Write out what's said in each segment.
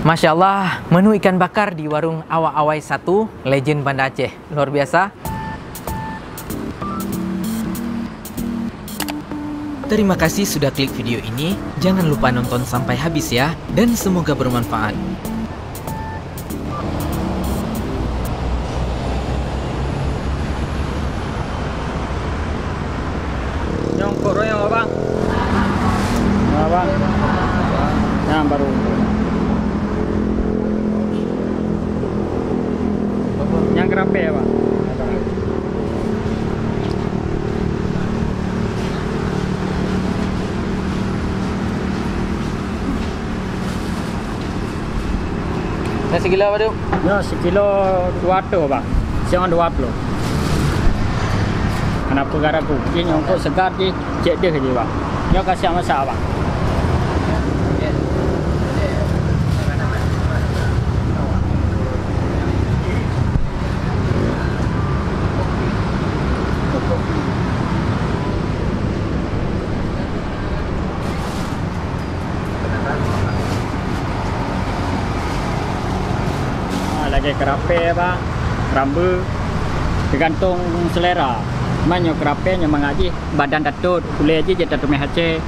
Masya Allah, menu ikan bakar di warung Awak-Awai 1, legend Banda Aceh. Luar biasa. Terima kasih sudah klik video ini. Jangan lupa nonton sampai habis ya. Dan semoga bermanfaat. Nyongkok royong abang. Abang. Yang baru. Yang kerape ya, Pak? Nasi gila apa tu? Ya, sekilo 200, Bang. Siang 20. Kenapa garaku? Dia nyongkok segar je, cek dia je, Bang. Dia kasih masak, Bang. Lagi kerape bang, rambu tergantung selera. Mana kerape yang mengaji badan datut, kulit aja jadi datut mehace.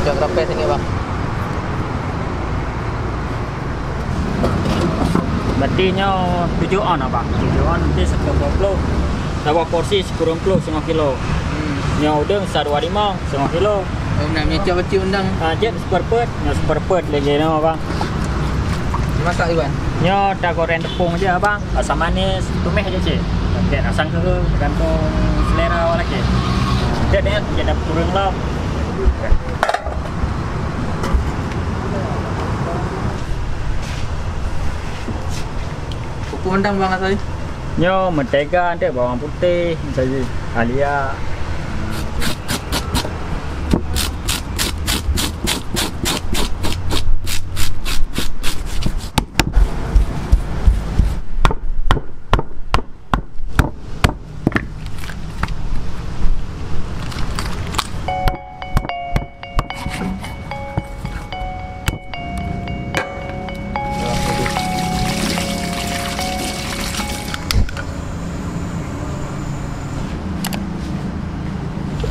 Jam berapa sini bang? Berarti nyo 7 on bang, 7 on nanti 10 Tawa porsi 10 setengah kilo. Nyo udang 125 setengah kilo. Nak meja beci undang. Jet seperpet, nyo seperpet lagi no bang. Masak Iwan. Nyo dah goreng tepung je abang, asam manis, tumis aja cik. Okey, asam ke tergantung selera awak lagi. Dia dah kurang lah. Pupuk undang bang asal ni. Nyo mentega ada bawang putih, saja halia.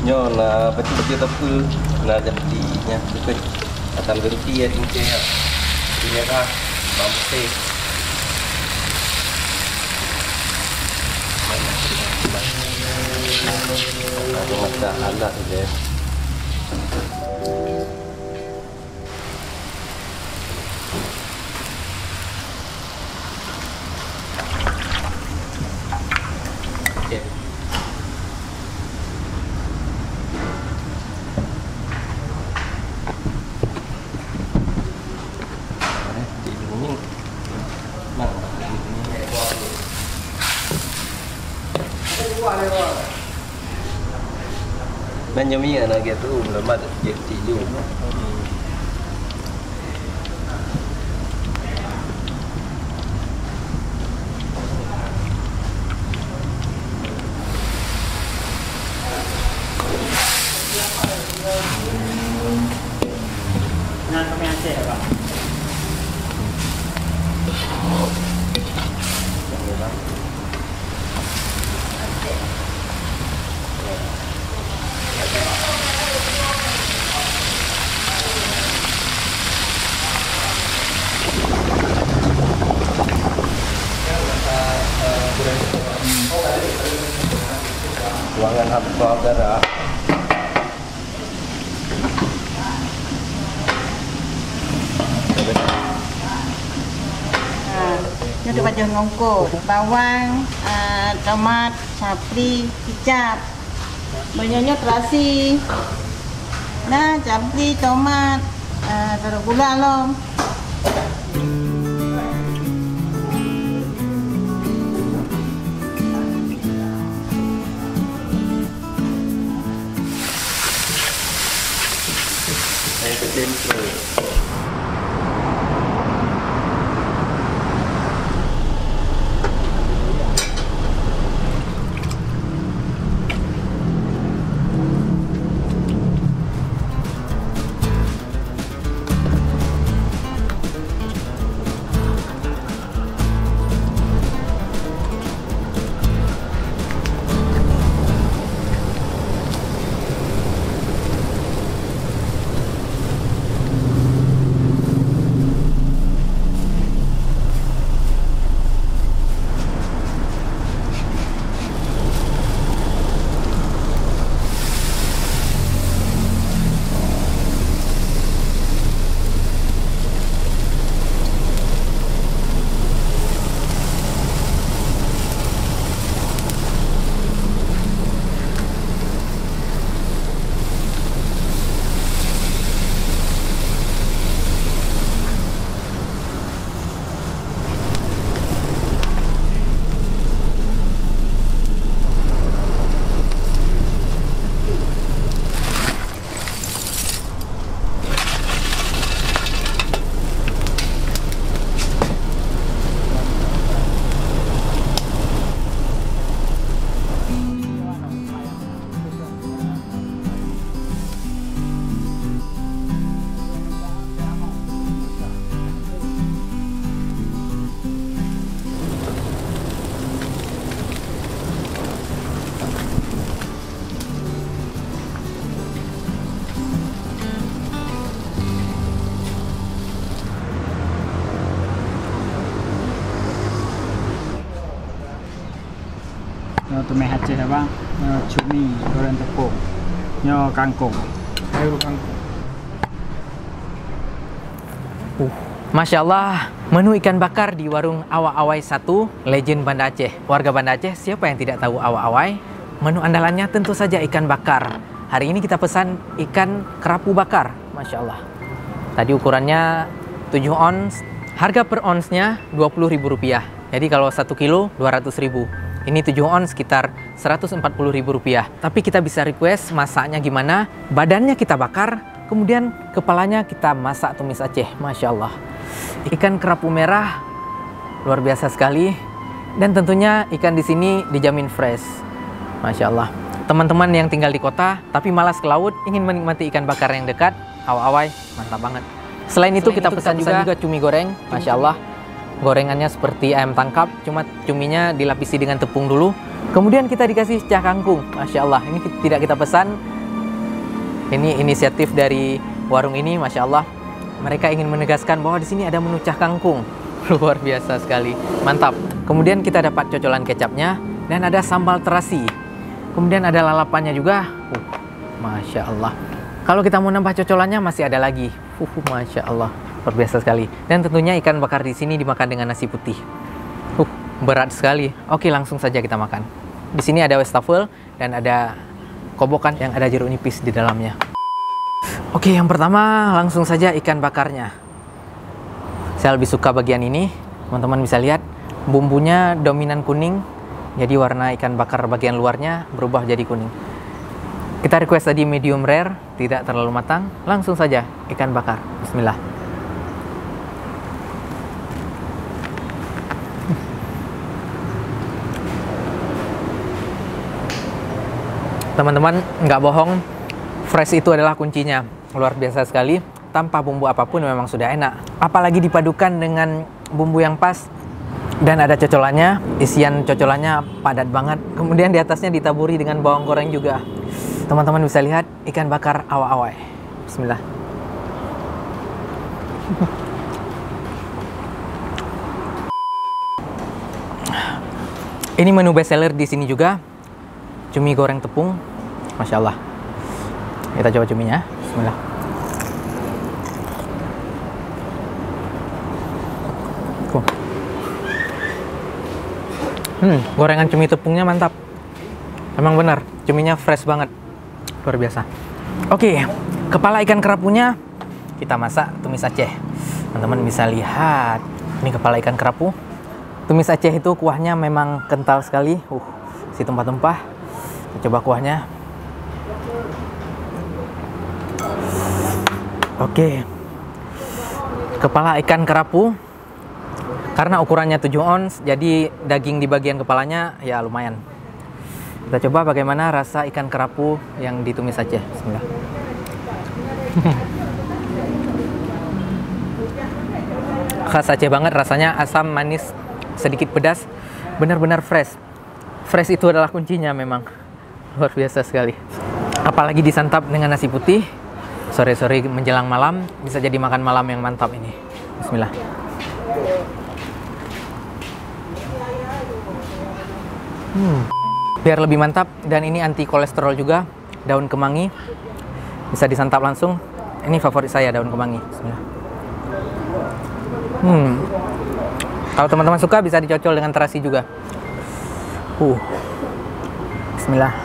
Nyo na betul-betul tepul na jadinya betul akan berhenti ya tinggi ya ini dah mampu ada mata alat je. Menyemi anak gitu, lemat jadi juga. Nah, kami Aceh Pak. Ruangan hampa darah. Ini ada baju ngongkok, bawang, tomat, capri, kicap. Banyaknya terasi. Nah, capri, tomat, taruh gula loh. Nyo tumis Aceh bang. Nyo cumi goreng tepung. Nyo kangkung. Sayur kangkung. Masya Allah, menu ikan bakar di warung Awa-Awai 1, legend Banda Aceh. Warga Banda Aceh, siapa yang tidak tahu Awa-Awai? Menu andalannya tentu saja ikan bakar. Hari ini kita pesan ikan kerapu bakar. Masya Allah. Tadi ukurannya 7 ons. Harga per onsnya Rp20.000. Jadi kalau 1 kilo 200.000. Ini 7 ons sekitar Rp140.000. Tapi kita bisa request masaknya gimana. Badannya kita bakar, kemudian kepalanya kita masak tumis Aceh. Masya Allah. Ikan kerapu merah luar biasa sekali. Dan tentunya ikan di sini dijamin fresh. Masya Allah. Teman-teman yang tinggal di kota tapi malas ke laut, ingin menikmati ikan bakar yang dekat, Awa-Awai, mantap banget. Selain itu kita pesan juga cumi goreng. Masya Allah. Gorengannya seperti ayam tangkap, cuma cuminya dilapisi dengan tepung dulu. Kemudian kita dikasih cah kangkung. Masya Allah, ini tidak kita pesan. Ini inisiatif dari warung ini, Masya Allah. Mereka ingin menegaskan bahwa di sini ada menu cah kangkung. Luar biasa sekali, mantap. Kemudian kita dapat cocolan kecapnya dan ada sambal terasi. Kemudian ada lalapannya juga. Masya Allah. Kalau kita mau nambah cocolannya masih ada lagi. Masya Allah. Luar biasa sekali. Dan tentunya ikan bakar di sini dimakan dengan nasi putih. Berat sekali. Oke, langsung saja kita makan. Di sini ada wastafel dan ada kobokan yang ada jeruk nipis di dalamnya. Oke, yang pertama langsung saja ikan bakarnya. Saya lebih suka bagian ini. Teman-teman bisa lihat bumbunya dominan kuning. Jadi warna ikan bakar bagian luarnya berubah jadi kuning. Kita request tadi medium rare, tidak terlalu matang. Langsung saja ikan bakar. Bismillah. Teman-teman, nggak bohong, fresh itu adalah kuncinya. Luar biasa sekali, tanpa bumbu apapun memang sudah enak. Apalagi dipadukan dengan bumbu yang pas dan ada cocolannya, isian cocolannya padat banget. Kemudian di atasnya ditaburi dengan bawang goreng juga. Teman-teman bisa lihat ikan bakar Awa-Awai. Bismillah. Ini menu bestseller di sini juga. Cumi goreng tepung, Masya Allah. Kita coba cuminya. Bismillah. Gorengan cumi tepungnya mantap. Emang benar, cuminya fresh banget. Luar biasa. Oke, kepala ikan kerapunya kita masak tumis Aceh. Teman-teman bisa lihat. Ini kepala ikan kerapu. Tumis Aceh itu kuahnya memang kental sekali. Si tumpah-tumpah. Coba kuahnya. Oke. Kepala ikan kerapu. Karena ukurannya 7 ons, jadi daging di bagian kepalanya ya lumayan. Kita coba bagaimana rasa ikan kerapu yang ditumis Aceh. Bismillah. Khas Aceh banget rasanya, asam, manis, sedikit pedas. Benar-benar fresh. Fresh itu adalah kuncinya memang. Luar biasa sekali. Apalagi disantap dengan nasi putih, sore-sore menjelang malam, bisa jadi makan malam yang mantap ini. Bismillah. Biar lebih mantap, dan ini anti kolesterol juga, daun kemangi. Bisa disantap langsung. Ini favorit saya, daun kemangi. Bismillah. Kalau teman-teman suka, bisa dicocol dengan terasi juga. Bismillah.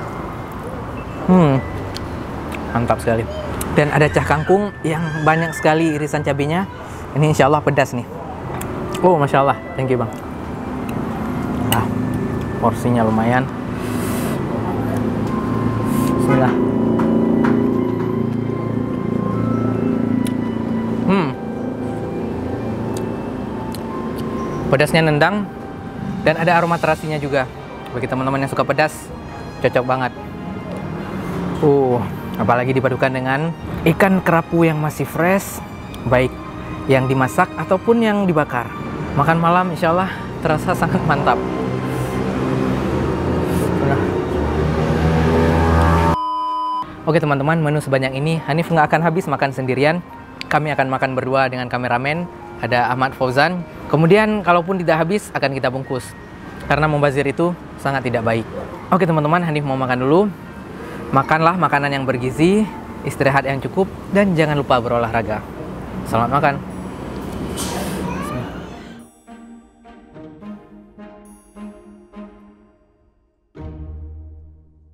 Mantap sekali. Dan ada cah kangkung yang banyak sekali irisan cabenya. Ini insya Allah pedas nih. Masya Allah. Thank you bang. Porsinya lumayan. Bismillah. Pedasnya nendang dan ada aroma terasinya juga. Bagi teman-teman yang suka pedas, cocok banget. Apalagi dipadukan dengan ikan kerapu yang masih fresh, baik yang dimasak ataupun yang dibakar. Makan malam insya Allah terasa sangat mantap. Oke teman-teman, menu sebanyak ini Hanif nggak akan habis makan sendirian. Kami akan makan berdua dengan kameramen, ada Ahmad Fauzan. Kemudian kalaupun tidak habis akan kita bungkus. Karena membazir itu sangat tidak baik. Oke teman-teman, Hanif mau makan dulu. Makanlah makanan yang bergizi, istirahat yang cukup, dan jangan lupa berolahraga. Selamat makan.